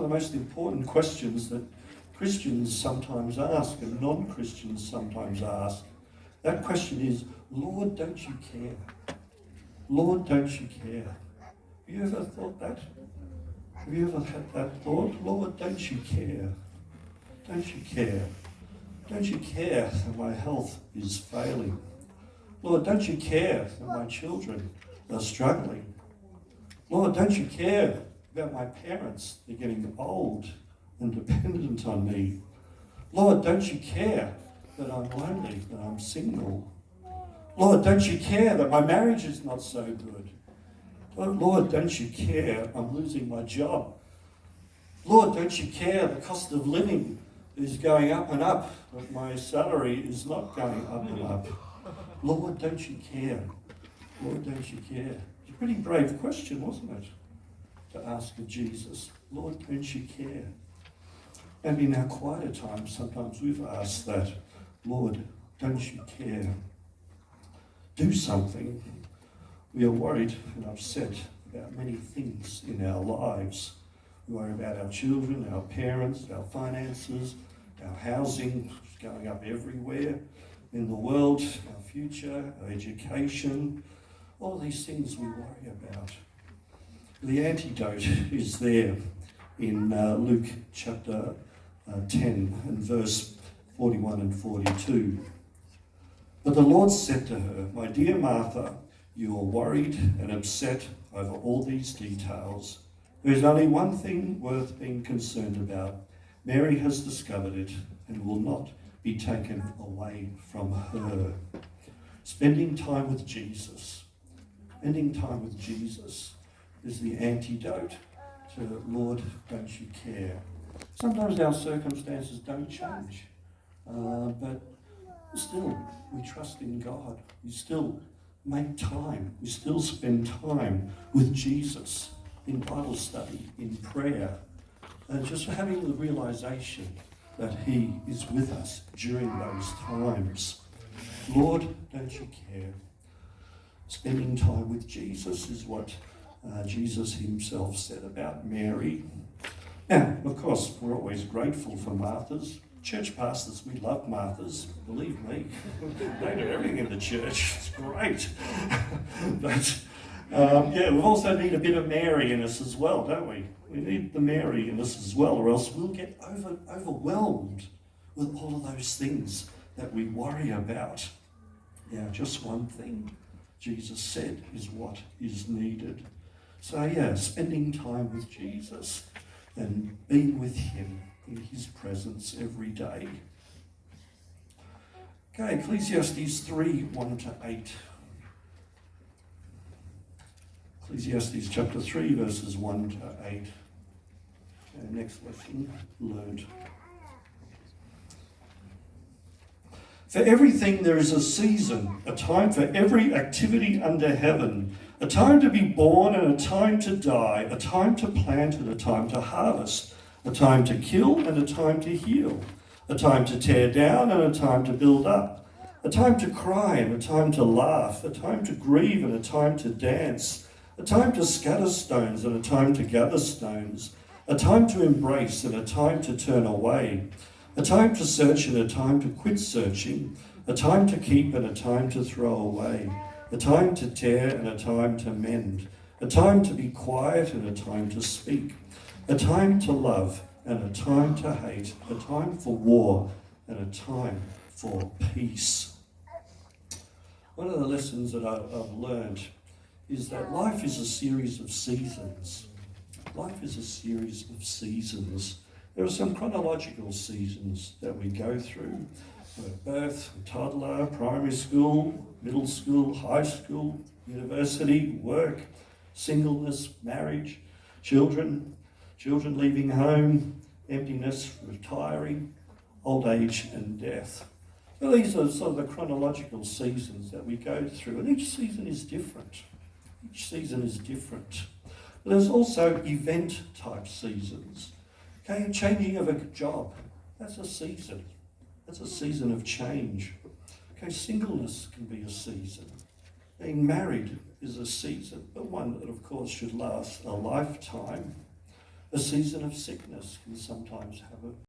the most important questions that Christians sometimes ask and non-Christians sometimes ask. That question is, Lord, don't you care? Lord, don't you care? Have you ever thought that? Have you ever had that thought? Lord, don't you care? Don't you care? Don't you care that my health is failing? Lord, don't you care that my children are struggling? Lord, don't you care about my parents? They're getting old and dependent on me. Lord, don't you care that I'm lonely, that I'm single? Lord, don't you care that my marriage is not so good? Lord, don't you care I'm losing my job? Lord, don't you care the cost of living is going up and up, but my salary is not going up and up? Lord, don't you care? Lord, don't you care? It's a pretty brave question, wasn't it? To ask of Jesus, Lord, don't you care? And in our quieter times, sometimes we've asked that, Lord, don't you care? Do something. We are worried and upset about many things in our lives. We worry about our children, our parents, our finances, our housing going up everywhere in the world, our future, our education, all these things we worry about. The antidote is there in Luke chapter 10 and verse 41 and 42. But the Lord said to her, "My dear Martha, you are worried and upset over all these details. There is only one thing worth being concerned about. Mary has discovered it and will not be taken away from her." Spending time with Jesus. Spending time with Jesus is the antidote to Lord, don't you care? Sometimes our circumstances don't change, but still we trust in God. We still make time. We still spend time with Jesus in Bible study, in prayer, and just having the realization that he is with us during those times. Lord, don't you care? Spending time with Jesus is what Jesus himself said about Mary. Now, of course, we're always grateful for Marthas. Church pastors, we love Marthas, believe me. They do everything in the church. It's great. But we also need a bit of Mary in us as well, don't we? We need the Mary in us as well, or else we'll get overwhelmed with all of those things that we worry about. Yeah, just one thing, Jesus said, is what is needed. So spending time with Jesus and being with him in his presence every day. Okay, Ecclesiastes 3, 1 to 8. Ecclesiastes chapter 3, verses 1 to 8. Okay, next lesson learned. For everything there is a season, a time for every activity under heaven, a time to be born and a time to die, a time to plant and a time to harvest, a time to kill and a time to heal, a time to tear down and a time to build up, a time to cry and a time to laugh, a time to grieve and a time to dance, a time to scatter stones and a time to gather stones, a time to embrace and a time to turn away, a time to search and a time to quit searching, a time to keep and a time to throw away, a time to tear and a time to mend, a time to be quiet and a time to speak, a time to love and a time to hate, a time for war and a time for peace. One of the lessons that I've learned is that life is a series of seasons. Life is a series of seasons. There are some chronological seasons that we go through. Birth, toddler, primary school, middle school, high school, university, work, singleness, marriage, children leaving home, emptiness, retiring, old age and death. So these are sort of the chronological seasons that we go through, and each season is different. Each season is different. But there's also event type seasons. Okay, changing of a job, that's a season. That's a season of change. Okay, singleness can be a season. Being married is a season, but one that of course should last a lifetime. A season of sickness can sometimes have